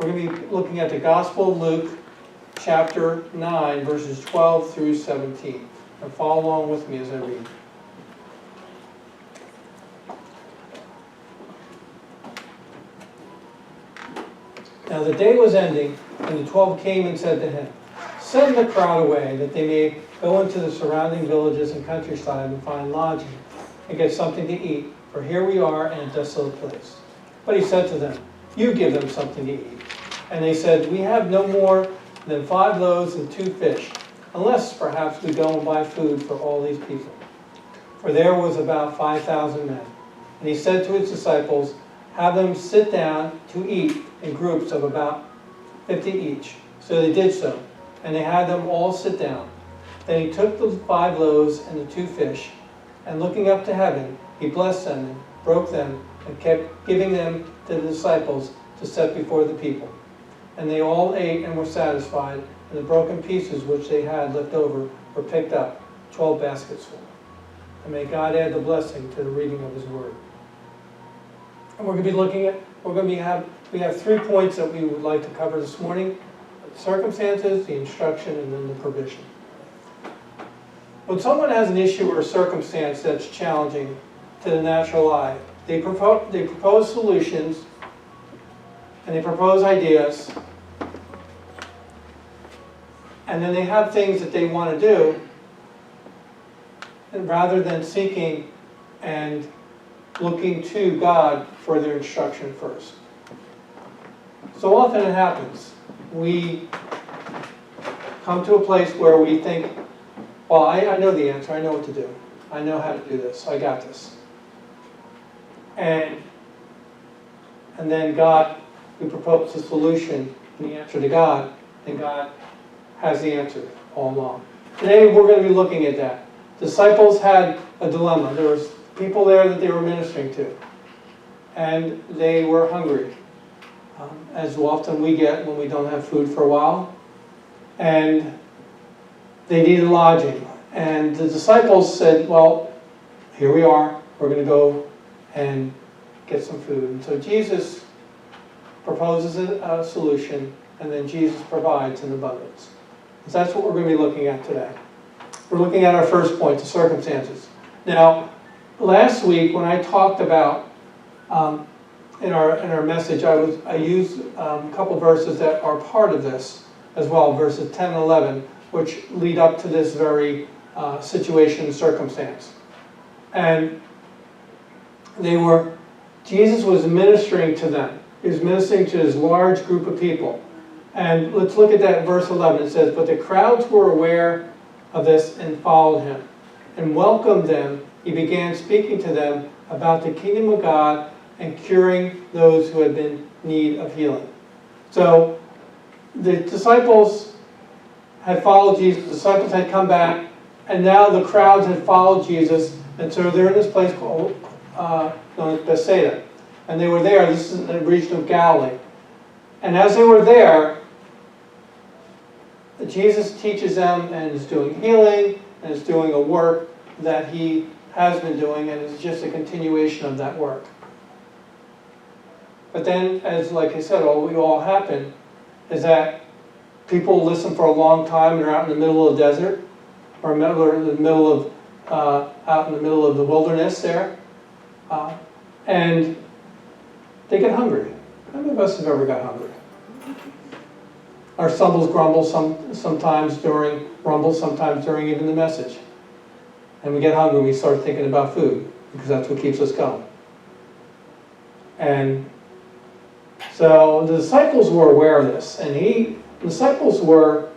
We're going to be looking at the Gospel of Luke, chapter 9, verses 12 through 17. And follow along with me as I read. Now the day was ending, and the 12 came and said to him, "Send the crowd away, that they may go into the surrounding villages and countryside and find lodging, and get something to eat, for here we are in a desolate place." But he said to them, "You give them something to eat." And they said, "We have no more than 5 loaves and 2 fish, unless perhaps we go and buy food for all these people." For there was about 5,000 men. And he said to his disciples, "Have them sit down to eat in groups of about 50 each." So they did so, and they had them all sit down. Then he took the 5 loaves and the 2 fish, and looking up to heaven, he blessed them and broke them, and kept giving them to the disciples to set before the people. And they all ate and were satisfied, and the broken pieces which they had left over were picked up, 12 baskets full. And may God add the blessing to the reading of his word. And we're going to be looking at, we have 3 points that we would like to cover this morning: the circumstances, the instruction, and then the provision. When someone has an issue or a circumstance that's challenging to the natural eye, they propose solutions and they propose ideas, and then they have things that they want to do, and rather than seeking and looking to God for their instruction first. So often it happens. We come to a place where we think, well, I know the answer, I know what to do. I know how to do this, I got this. And then God, we propose a solution and the answer to God, and God has the answer all along. Today we're going to be looking at that. Disciples had a dilemma. There was people there that they were ministering to, and they were hungry, as often we get when we don't have food for a while, and they needed lodging. And the disciples said, well, here we are, we're going to go and get some food. And so Jesus proposes a solution, and then Jesus provides in abundance. So that's what we're going to be looking at today. We're looking at our first point, the circumstances. Now, last week when I talked about in our message, I used a couple verses that are part of this as well, verses 10 and 11, which lead up to this very situation and circumstance. And Jesus was ministering to them. He was ministering to this large group of people. And let's look at that verse 11. It says, "But the crowds were aware of this and followed him, and welcomed them. He began speaking to them about the kingdom of God and curing those who had been in need of healing." So the disciples had followed Jesus. The disciples had come back, and now the crowds had followed Jesus. And so they're in this place called known as Bethsaida. And they were there. This is in the region of Galilee. And as they were there, Jesus teaches them and is doing healing and is doing a work that he has been doing, and it's just a continuation of that work. But then, as like I said, all happen is that people listen for a long time and are out in the middle of the desert, or out in the middle of the wilderness there, and they get hungry. How many of us have ever got hungry? Our stumbles, grumbles, sometimes during rumbles, sometimes during even the message. And we get hungry, we start thinking about food, because that's what keeps us going. And so the disciples were aware of this, and the disciples were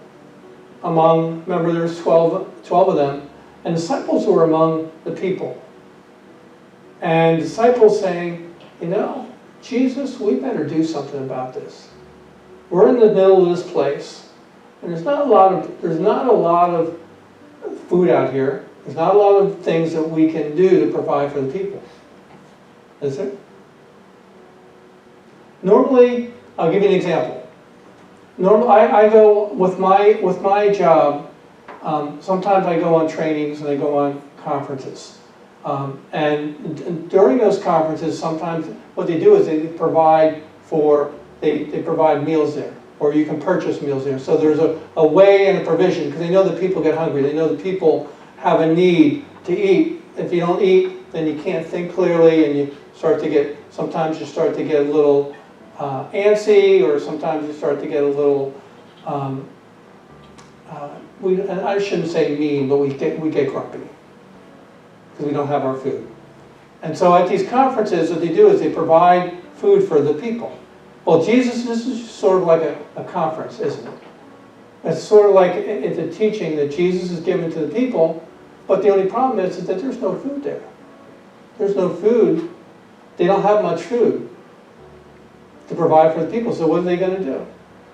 among, remember there's 12 of them, and disciples were among the people. And disciples saying, Jesus, we better do something about this. We're in the middle of this place, and there's not a lot of food out here. There's not a lot of things that we can do to provide for the people. Is there? Normally, I'll give you an example. Normally, I go with my job. Sometimes I go on trainings and I go on conferences. And during those conferences, sometimes what they do is they provide for they provide meals there, or you can purchase meals there. So there's a way and a provision, because they know that people get hungry. They know that people have a need to eat. If you don't eat, then you can't think clearly, and you start to get, sometimes you start to get a little antsy, or sometimes you start to get a little, and I shouldn't say mean, but we get grumpy, because we don't have our food. And so at these conferences, what they do is they provide food for the people. Well, Jesus, this is sort of like a conference, isn't it? It's sort of like it's a teaching that Jesus is giving to the people, but the only problem is that there's no food there. There's no food. They don't have much food to provide for the people, so what are they going to do?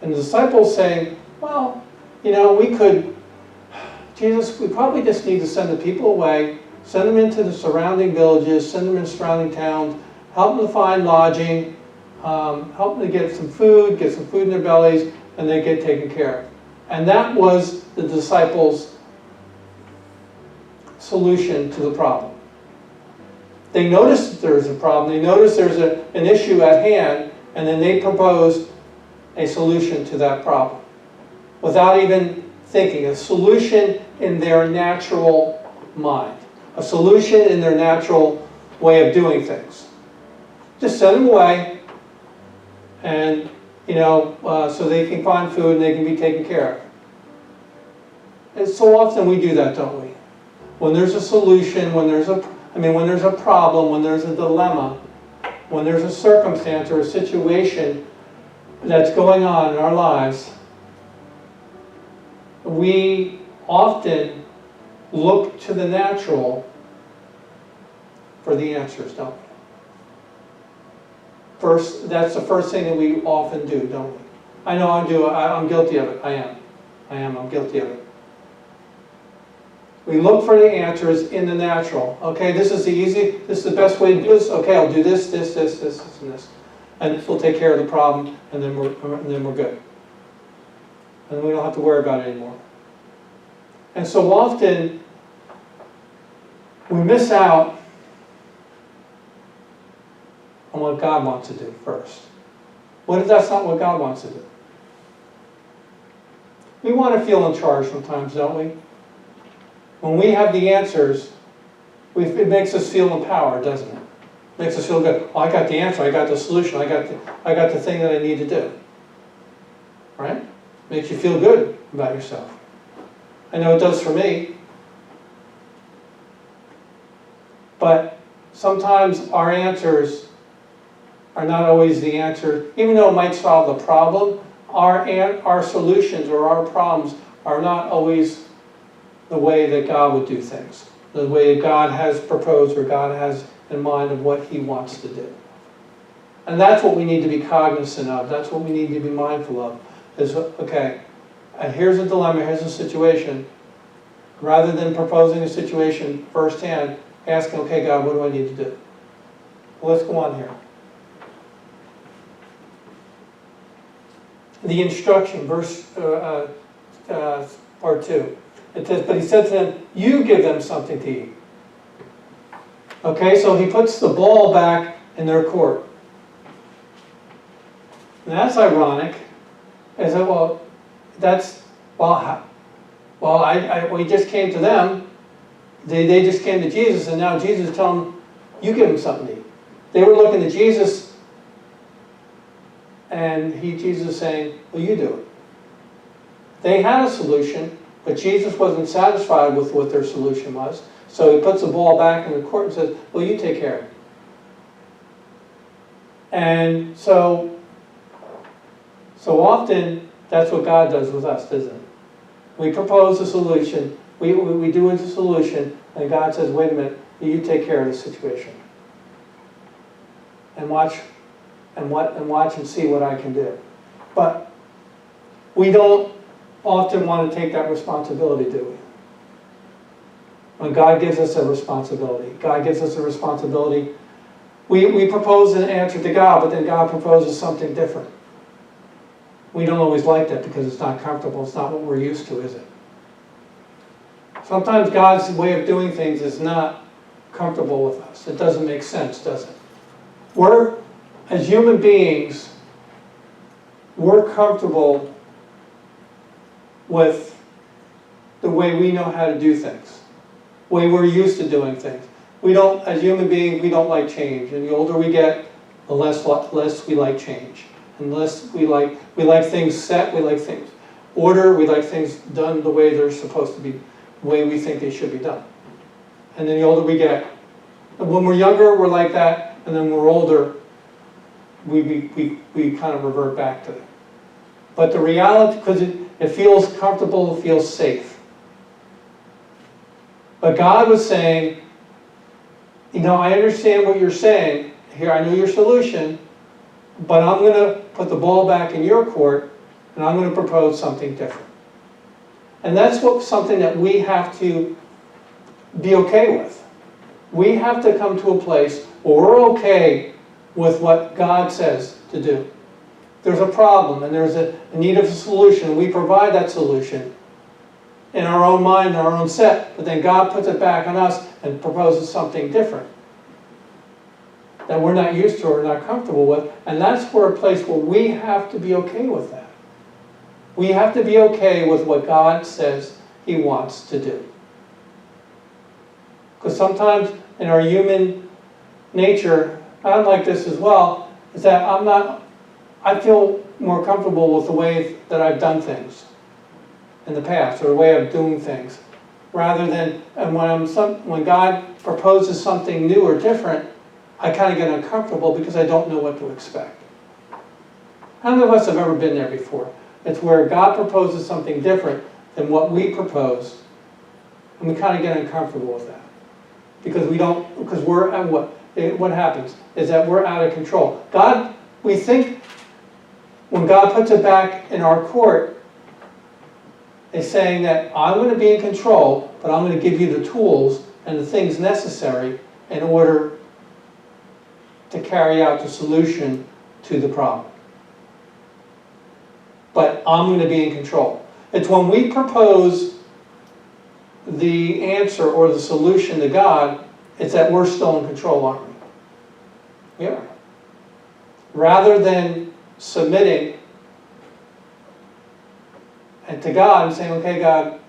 And the disciples say, well, you know, Jesus, we probably just need to send the people away, send them into the surrounding villages, send them in surrounding towns, help them to find lodging, help them to get some food in their bellies, and they get taken care of. And that was the disciples' solution to the problem. They noticed that there's a problem, they noticed there's an issue at hand, and then they proposed a solution to that problem. Without even thinking, a solution in their natural mind. A solution in their natural way of doing things. Just send them away, and so they can find food and they can be taken care of. And so often we do that, don't we? When there's a solution, when there's a problem, when there's a dilemma, when there's a circumstance or a situation that's going on in our lives, we often look to the natural for the answers, don't we? That's the first thing that we often do, don't we? I know I do. I'm guilty of it. I'm guilty of it. We look for the answers in the natural. Okay, this is the best way to do this. Okay, I'll do this, and this. And this will take care of the problem, and then we're good. And we don't have to worry about it anymore. And so often, we miss out on what God wants to do first. What if that's not what God wants to do? We want to feel in charge sometimes, don't we? When we have the answers, it makes us feel empowered, doesn't it? It makes us feel good. Oh, I got the answer, I got the solution, I got the thing that I need to do. Right? Makes you feel good about yourself. I know it does for me. But sometimes our answers are not always the answer. Even though it might solve the problem, our solutions or our problems are not always the way that God would do things. The way that God has proposed or God has in mind of what He wants to do. And that's what we need to be cognizant of. That's what we need to be mindful of. Is, okay, here's a dilemma, here's a situation. Rather than proposing a situation firsthand, asking, okay, God, what do I need to do? Well, let's go on here. The instruction, part 2. It says, but He said to them, you give them something to eat. Okay, so He puts the ball back in their court. And that's ironic. I said, we just came to them. They just came to Jesus, and now Jesus is telling them, you give them something to eat. They were looking to Jesus, and Jesus is saying, well, you do it. They had a solution, but Jesus wasn't satisfied with what their solution was. So He puts the ball back in the court and says, well, you take care of it. And so often, that's what God does with us, doesn't it? We propose a solution, we do a solution, and God says, wait a minute, you take care of the situation. And watch and see what I can do. But we don't often want to take that responsibility, do we? When God gives us a responsibility, we propose an answer to God, but then God proposes something different. We don't always like that because it's not comfortable. It's not what we're used to, is it? Sometimes God's way of doing things is not comfortable with us. It doesn't make sense, does it? We're, as human beings, we're comfortable with the way we know how to do things, the way we're used to doing things. We don't, as human beings, we don't like change. And the older we get, the less we like change. And less we like things set, we like things order, we like things done the way they're supposed to be, the way we think they should be done. And then the older we get, when we're younger, we're like that, and then when we're older, we kind of revert back to it. But the reality, because it feels comfortable, it feels safe. But God was saying, I understand what you're saying. Here, I know your solution, but I'm going to put the ball back in your court, and I'm going to propose something different. And that's something that we have to be okay with. We have to come to a place where we're okay with what God says to do. There's a problem, and there's a need of a solution, and we provide that solution in our own mind, in our own set, but then God puts it back on us and proposes something different that we're not used to or not comfortable with, and that's where a place where we have to be okay with that. We have to be okay with what God says He wants to do. Because sometimes in our human nature, I'm like this as well, is that I feel more comfortable with the way that I've done things in the past, or the way of doing things, rather than, and when God proposes something new or different, I kind of get uncomfortable because I don't know what to expect. How many of us have ever been there before? It's where God proposes something different than what we propose, and we kind of get uncomfortable with that. Because we're at what happens is that we're out of control. We think when God puts it back in our court, is saying that I'm going to be in control, but I'm going to give you the tools and the things necessary in order to carry out the solution to the problem. But I'm going to be in control. It's when we propose the answer or the solution to God, it's that we're still in control, aren't we? Yeah. Rather than submitting and to God and saying, okay, God,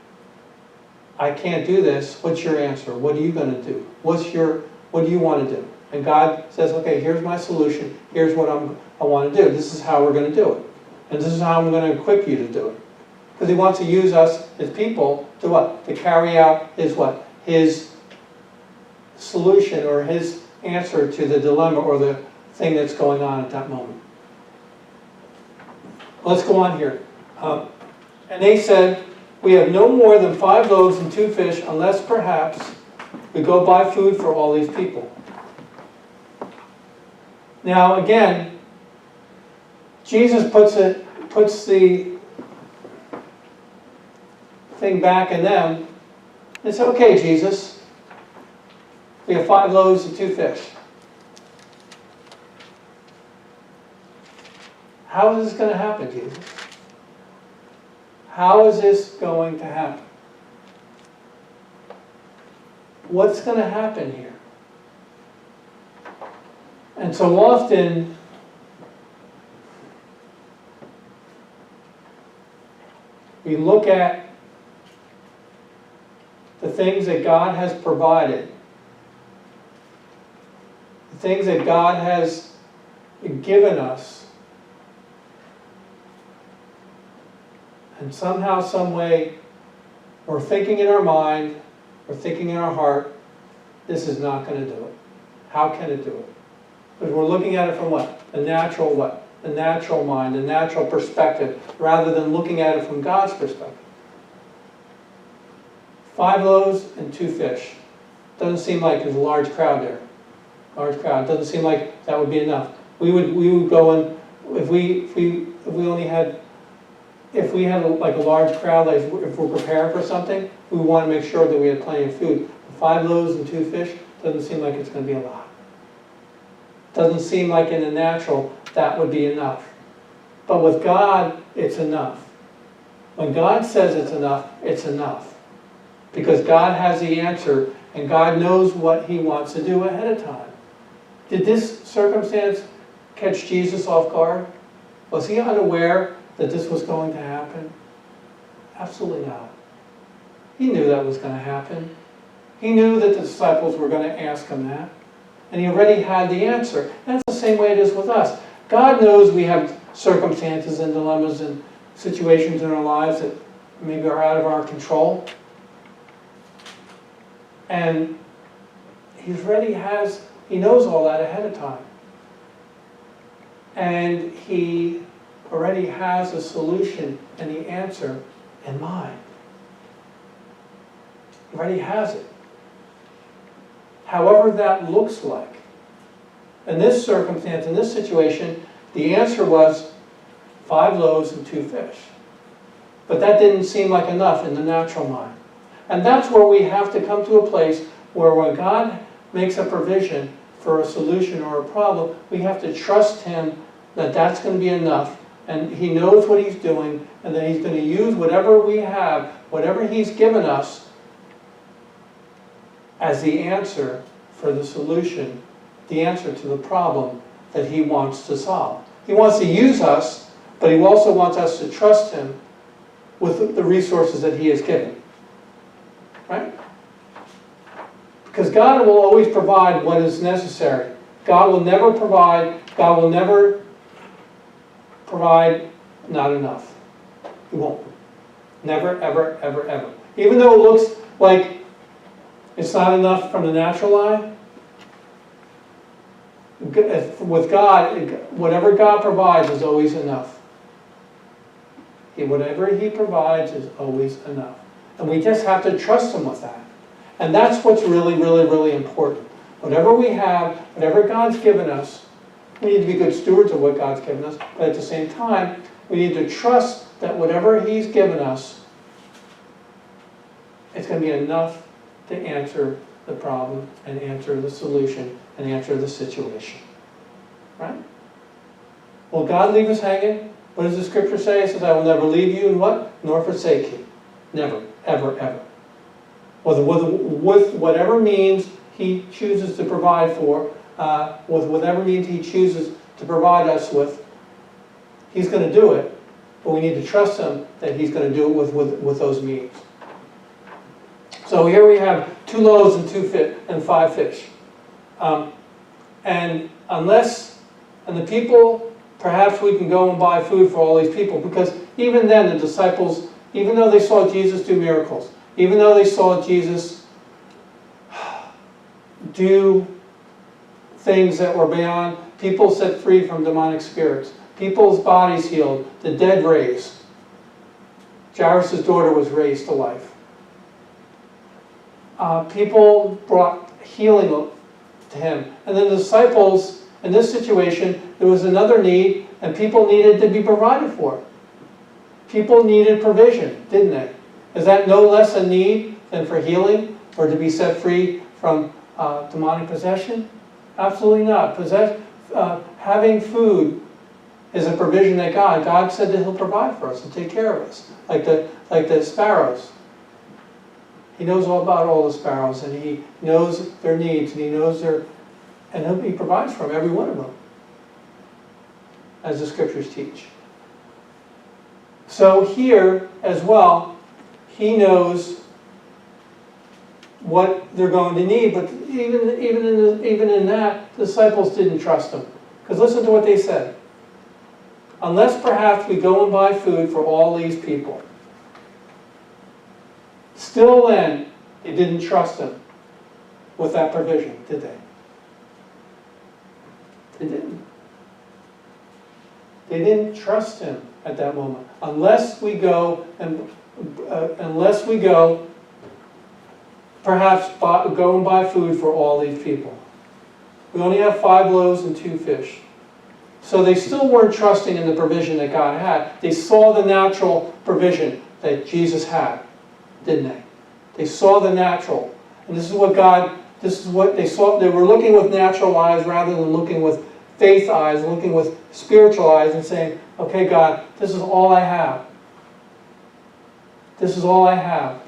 I can't do this. What's your answer? What are you going to do? What do you want to do? And God says, okay, here's my solution. Here's what I want to do. This is how we're going to do it. And this is how I'm going to equip you to do it. Because He wants to use us as people to what? To carry out His solution or His answer to the dilemma or the thing that's going on at that moment. Let's go on here. And they said, we have no more than 5 loaves and 2 fish, unless perhaps we go buy food for all these people. Now again, Jesus puts the thing back in them and said, okay, Jesus, we have 5 loaves and 2 fish. How is this going to happen, Jesus? How is this going to happen? What's going to happen here? And so often, we look at the things that God has provided, the things that God has given us, and somehow, some way, we're thinking in our mind, we're thinking in our heart, this is not going to do it. How can it do it? Because we're looking at it from what? The natural what? The natural mind, the natural perspective, rather than looking at it from God's perspective. 5 loaves and 2 fish. Doesn't seem like there's a large crowd there. Large crowd. Doesn't seem like that would be enough. We would go in, if we had like a large crowd, like if we're preparing for something, we want to make sure that we had plenty of food. 5 loaves and 2 fish doesn't seem like it's going to be a lot. Doesn't seem like in the natural that would be enough. But with God, it's enough. When God says it's enough, it's enough. Because God has the answer, and God knows what He wants to do ahead of time. Did this circumstance catch Jesus off guard? Was he unaware that this was going to happen? Absolutely not. He knew that was going to happen. He knew that the disciples were going to ask him that. And he already had the answer. That's the same way it is with us. God knows we have circumstances and dilemmas and situations in our lives that maybe are out of our control. And he knows all that ahead of time. And he already has a solution and the answer in mind. He already has it. However that looks like. In this circumstance, in this situation, the answer was 5 loaves and 2 fish. But that didn't seem like enough in the natural mind. And that's where we have to come to a place where when God makes a provision for a solution or a problem, we have to trust him that that's going to be enough, and he knows what he's doing, and that he's going to use whatever we have, whatever he's given us, as the answer for the solution, the answer to the problem that he wants to solve. He wants to use us, but he also wants us to trust him with the resources that he has given. Right? Because God will always provide what is necessary. God will never provide not enough. He won't. Never, ever, ever, ever. Even though it looks like it's not enough from the natural eye, with God, whatever God provides is always enough. Whatever he provides is always enough. And we just have to trust him with that. And that's what's really, really, really important. Whatever we have, whatever God's given us, we need to be good stewards of what God's given us, but at the same time, we need to trust that whatever he's given us, it's going to be enough to answer the problem and answer the solution and answer the situation. Right? Will God leave us hanging? What does the scripture say? It says, I will never leave you and what? Nor forsake you. Never, ever, ever. With whatever means he chooses to provide for, with whatever means he chooses to provide us with, he's going to do it, but we need to trust him that he's going to do it with those means. So here we have 2 loaves and 5 fish. And the people, perhaps we can go and buy food for all these people, because even then the disciples, even though they saw Jesus do miracles, even though they saw Jesus do things that were beyond, people set free from demonic spirits, people's bodies healed, the dead raised. Jairus' daughter was raised to life. People brought healing to him. And then the disciples, in this situation, there was another need, and people needed to be provided for. People needed provision, didn't they? Is that no less a need than for healing or to be set free from demonic possession? Absolutely not. Having food is a provision that God said that he'll provide for us and take care of us. Like the sparrows. He knows all about all the sparrows, and he knows their needs, and he knows and he provides for them, every one of them, as the scriptures teach. So here as well, he knows what they're going to need, but even in that, the disciples didn't trust him. Because listen to what they said. Unless perhaps we go and buy food for all these people. Still then, they didn't trust him with that provision, did they? They didn't. They didn't trust him at that moment. Unless we go, perhaps go and buy food for all these people. We only have 5 loaves and 2 fish. So they still weren't trusting in the provision that God had. They saw the natural provision that Jesus had, didn't they? They saw the natural. And this is what they saw. They were looking with natural eyes rather than looking with faith eyes, looking with spiritual eyes and saying, okay, God, this is all I have. This is all I have.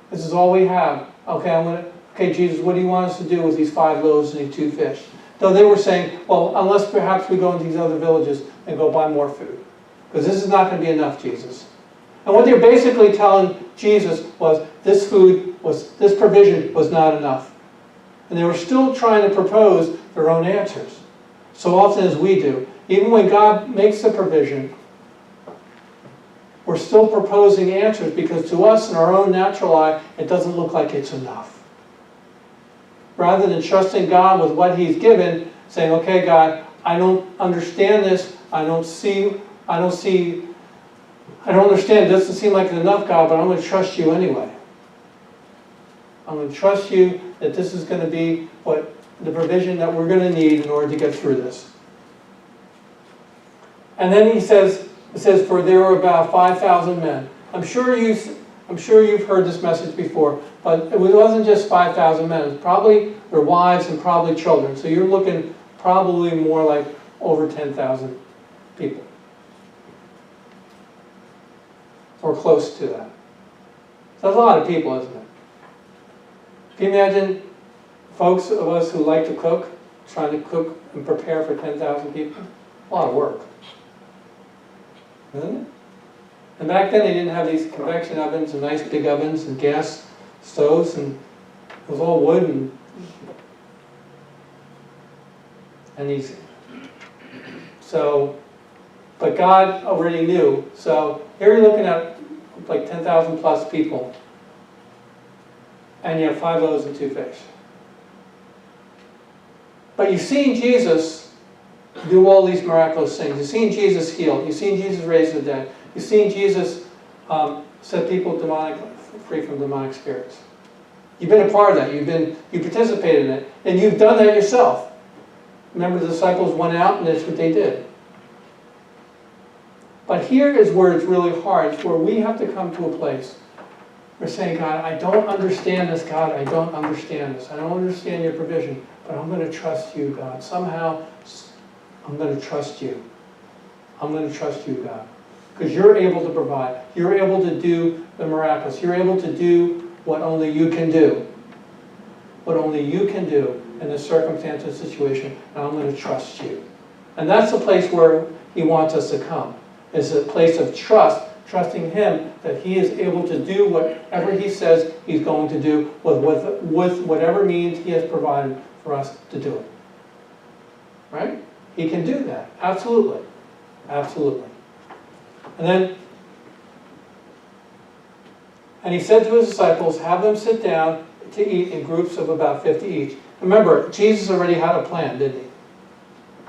This is all we have. Okay, Jesus, what do you want us to do with these 5 loaves and these 2 fish? Though they were saying, well, unless perhaps we go into these other villages and go buy more food. Because this is not going to be enough, Jesus. And what they're basically telling Jesus was this provision was not enough. And they were still trying to propose their own answers. So often as we do. Even when God makes the provision, we're still proposing answers because to us in our own natural eye, it doesn't look like it's enough. Rather than trusting God with what He's given, saying, okay, God, I don't understand this. I don't understand. It doesn't seem like enough, God, but I'm going to trust you anyway. I'm going to trust you that this is going to be what the provision that we're going to need in order to get through this. And then it says, for there were about 5,000 men. I'm sure you've heard this message before, but it wasn't just 5,000 men. It was probably their wives and probably children. So you're looking probably more like over 10,000 people. Or close to that. So that's a lot of people, isn't it? Can you imagine folks of us who like to cook, trying to cook and prepare for 10,000 people? A lot of work. Isn't it? And back then they didn't have these convection ovens and nice big ovens and gas stoves, and it was all wood and easy. So, but God already knew. So here you're looking at like 10,000 plus people, and you have 5 loaves and 2 fish. But you've seen Jesus do all these miraculous things. You've seen Jesus heal. You've seen Jesus raise the dead. You've seen Jesus set people free from demonic spirits. You've been a part of that. You participated in it, and you've done that yourself. Remember, the disciples went out, and that's what they did. But here is where it's really hard. It's where we have to come to a place. We're saying, God, I don't understand this, God. I don't understand this. I don't understand your provision, but I'm going to trust you, God. Somehow, I'm going to trust you. I'm going to trust you, God. Because you're able to provide. You're able to do the miraculous. You're able to do what only you can do. What only you can do in this circumstance and situation. And I'm going to trust you. And that's the place where He wants us to come. It's a place of trust, trusting Him that He is able to do whatever He says He's going to do with whatever means He has provided for us to do it. Right? He can do that. Absolutely. Absolutely. And He said to His disciples, have them sit down to eat in groups of about 50 each. Remember, Jesus already had a plan, didn't He?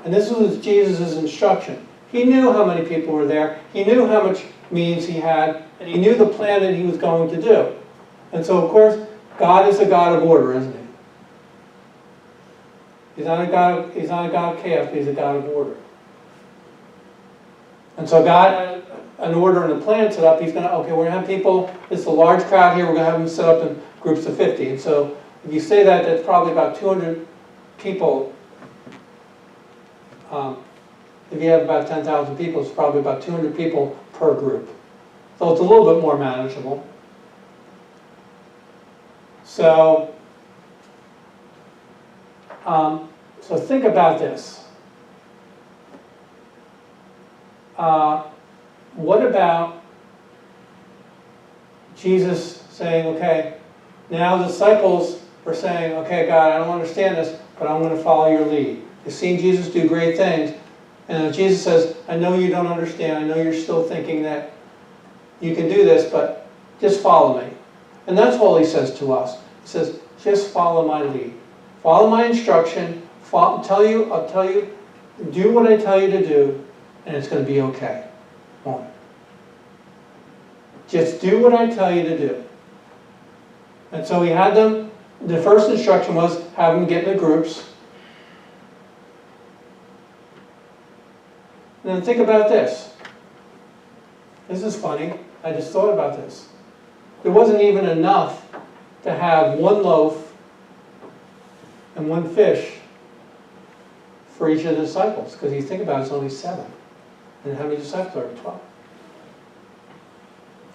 And this was Jesus' instruction. He knew how many people were there. He knew how much means He had. And He knew the plan that He was going to do. And so, of course, God is a God of order, isn't He? He's not a God of chaos, but He's a God of order. And so God had an order and a plan set up. He's going to, okay, we're going to have people, this is a large crowd here, we're going to have them set up in groups of 50. And so if you say that, that's probably about 200 people. If you have about 10,000 people, it's probably about 200 people per group. So it's a little bit more manageable. So think about this. What about Jesus saying, okay, now the disciples were saying, okay, God, I don't understand this, but I'm going to follow your lead. You've seen Jesus do great things. And Jesus says, I know you don't understand. I know you're still thinking that you can do this, but just follow me. And that's all He says to us. He says, just follow my lead. Follow my instruction. I'll tell you, do what I tell you to do, and it's going to be okay. Won't it? Just do what I tell you to do. And so He had them, the first instruction was have them get into groups. And then think about this. This is funny. I just thought about this. There wasn't even enough to have 1 loaf and 1 fish for each of the disciples. Because you think about it, it's only 7. And how many disciples are there? 12.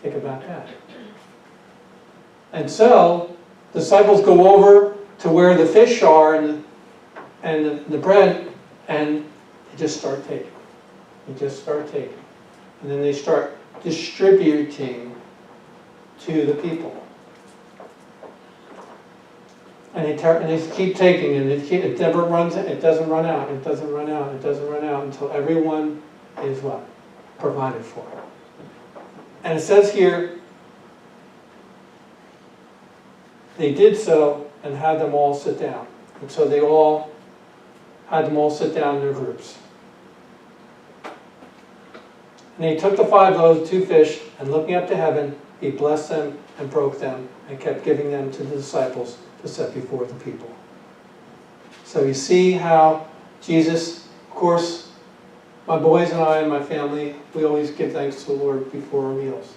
Think about that. And so, disciples go over to where the fish are, and and the bread, and they just start taking. They just start taking. And then they start distributing to the people. And they keep taking, and it never runs, it doesn't run out, it doesn't run out, it doesn't run out until everyone is what? Provided for. And it says here, they did so and had them all sit down. And so they all had them all sit down in their groups. And he took the 5 loaves, 2 fish, and looking up to heaven, he blessed them and broke them and kept giving them to the disciples to set before the people. So you see how Jesus, of course, my boys and I and my family, we always give thanks to the Lord before our meals.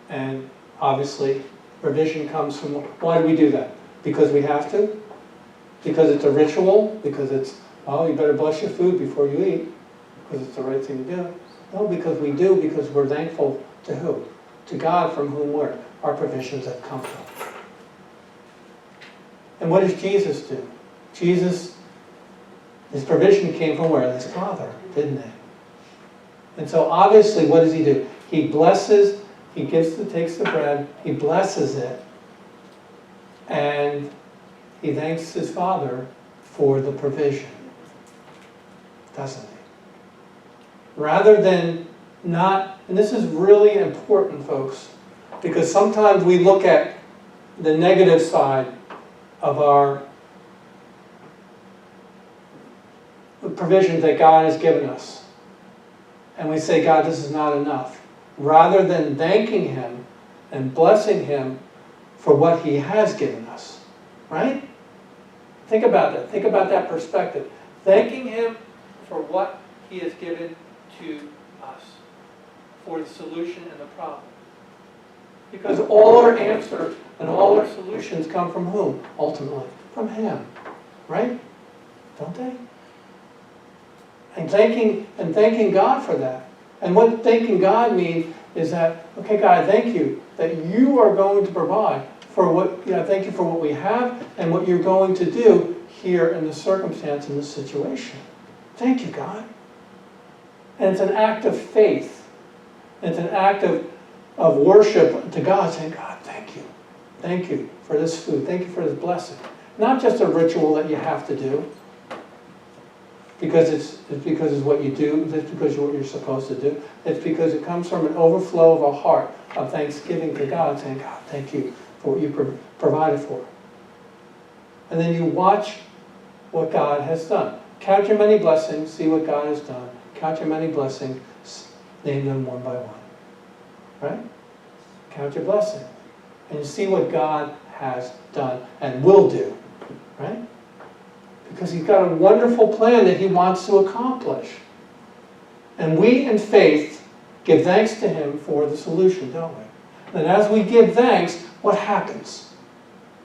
And obviously, provision comes from, why do we do that? Because we have to? Because it's a ritual? Because it's, well, you better bless your food before you eat, because it's the right thing to do. No, because we do, because we're thankful to who? To God, from whom our provisions have come from. And what does Jesus do? Jesus, his provision came from where? His Father, didn't it? And so obviously, what does he do? He blesses, he takes the bread, he blesses it, and he thanks his Father for the provision. Doesn't he? Rather than not, and this is really important, folks, because sometimes we look at the negative side of our provisions that God has given us. And we say, God, this is not enough. Rather than thanking him and blessing him for what he has given us. Right? Think about that. Think about that perspective. Thanking him for what he has given to us. For the solution and the problem. Because all our answers and all our solutions come from whom? Ultimately, from him. Right? Don't they? And thanking God for that. And what thanking God means is that, okay, God, thank you that you are going to provide for what, thank you for what we have and what you're going to do here in the circumstance, in this situation. Thank you, God. And it's an act of faith. It's an act of worship to God, saying, God, thank you. Thank you for this food. Thank you for this blessing. Not just a ritual that you have to do, because it's what you do, it's because it's what you're supposed to do. It's because it comes from an overflow of a heart of thanksgiving to God, saying, God, thank you for what you provided for. And then you watch what God has done. Count your many blessings, see what God has done. Count your many blessings, name them one by one. Right? Count your blessings. And you see what God has done and will do. Right? Because he's got a wonderful plan that he wants to accomplish. And we, in faith, give thanks to him for the solution, don't we? And as we give thanks, what happens?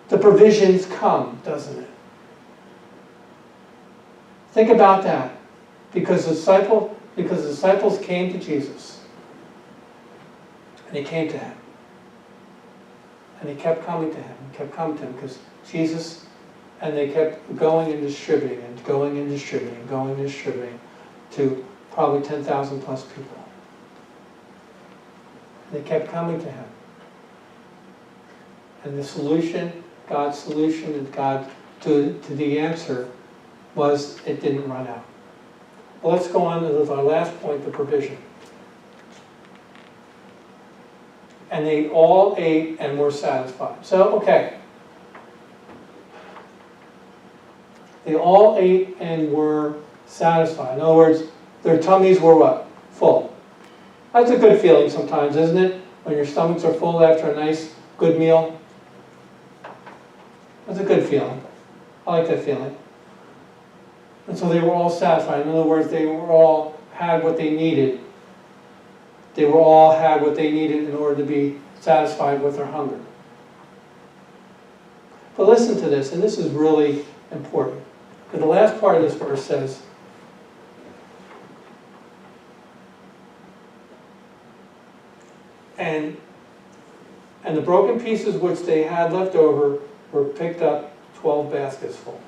The provisions come, doesn't it? Think about that. Because the disciples came to Jesus. And they came to him. And they kept coming to him. And kept coming to him because Jesus... And they kept going and distributing and going and distributing and going and distributing to probably 10,000 plus people. And they kept coming to him. And the solution, God's solution and God to the answer was it didn't run out. Well, let's go on to our last point, the provision. And they all ate and were satisfied. So, okay. They all ate and were satisfied. In other words, their tummies were what? Full. That's a good feeling sometimes, isn't it? When your stomachs are full after a nice, good meal. That's a good feeling. I like that feeling. And so they were all satisfied. In other words, they were all had what they needed. They were all had what they needed in order to be satisfied with their hunger. But listen to this, and this is really important. Because the last part of this verse says, and the broken pieces which they had left over were picked up 12 baskets full.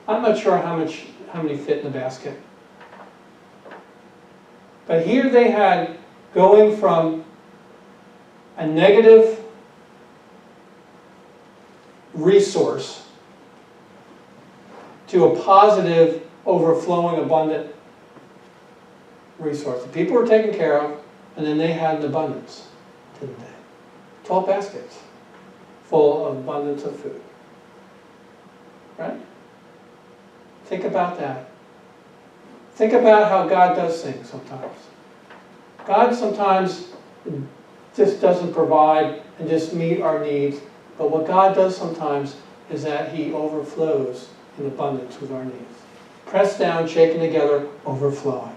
I'm not sure how many fit in the basket. But here they had going from a negative resource to a positive, overflowing, abundant resource. The people were taken care of, and then they had an abundance, didn't they? 12 baskets full of abundance of food. Right? Think about that. Think about how God does things sometimes. God sometimes just doesn't provide and just meet our needs, but what God does sometimes is that He overflows in abundance with our needs. Pressed down, shaken together, overflowing.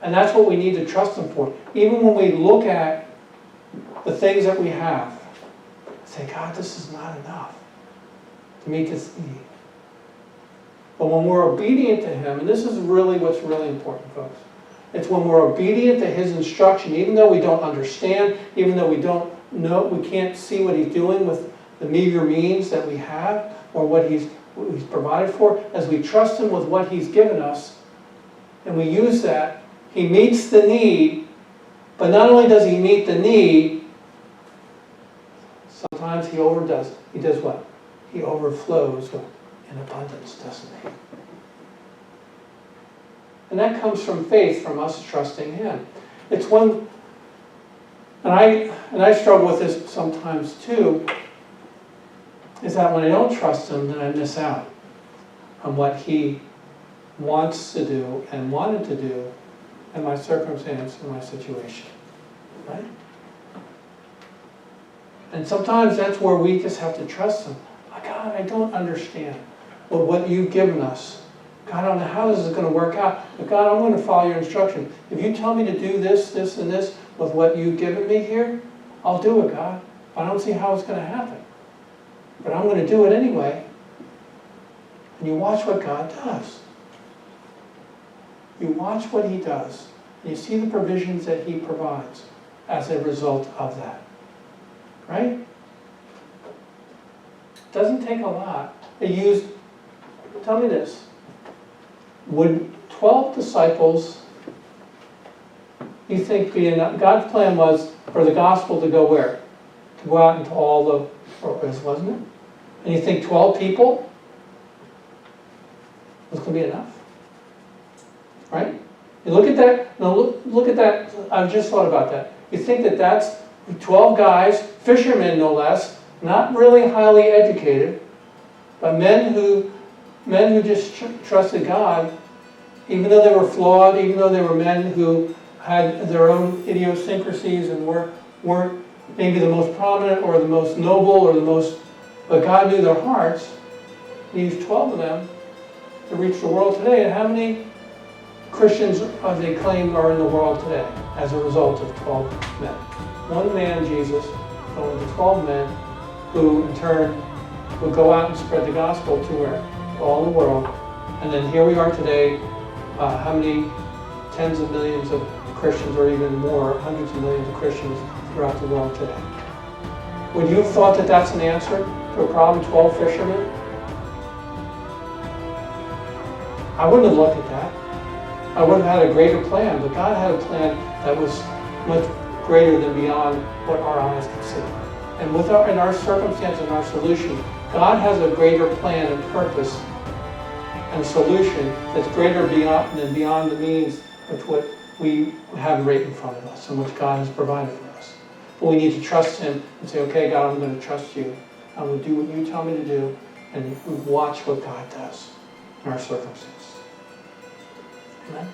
And that's what we need to trust Him for. Even when we look at the things that we have, say, God, this is not enough to meet this need. But when we're obedient to Him, and this is really what's really important, folks, it's when we're obedient to His instruction, even though we don't understand, even though we don't know, we can't see what He's doing with the meager means that we have, or what He's provided for, as we trust Him with what He's given us, and we use that, He meets the need, but not only does He meet the need, sometimes He overdoes it. He does what? He overflows in abundance, doesn't He? And that comes from faith, from us trusting Him. It's one, and I struggle with this sometimes too, is that when I don't trust Him, then I miss out on what He wants to do and wanted to do in my circumstance, in my situation. Right? And sometimes that's where we just have to trust Him. Oh, God, I don't understand what You've given us. God, I don't know how this is going to work out, but God, I'm going to follow Your instruction. If You tell me to do this, this, and this with what You've given me here, I'll do it, God. But I don't see how it's going to happen. But I'm going to do it anyway. And you watch what God does. You watch what He does. And you see the provisions that He provides as a result of that. Right? It doesn't take a lot. Tell me this. Would 12 disciples, you think, be enough? God's plan was for the gospel to go where? To go out into all the world, wasn't it? And you think 12 people was going to be enough? Right? You look at that. Now look at that. I've just thought about that. You think that that's 12 guys, fishermen no less, not really highly educated, but men who just trusted God, even though they were flawed, even though they were men who had their own idiosyncrasies and weren't maybe the most prominent or the most noble or the most, but God knew their hearts. He used 12 of them to reach the world today. And how many Christians they claim are in the world today as a result of 12 men? One man, Jesus, going to 12 men who in turn would go out and spread the gospel to where? To all the world. And then here we are today, how many tens of millions of Christians, or even more, hundreds of millions of Christians throughout the world today. Would you have thought that that's an answer to a problem, 12 fishermen? I wouldn't have looked at that. I would have had a greater plan, but God had a plan that was much greater than beyond what our eyes could see. And in our circumstance and our solution, God has a greater plan and purpose and solution that's greater than beyond the means of what we have right in front of us and which God has provided for us. But we need to trust Him and say, okay, God, I'm going to trust You. I'm going to do what You tell me to do, and we watch what God does in our circumstance. Amen?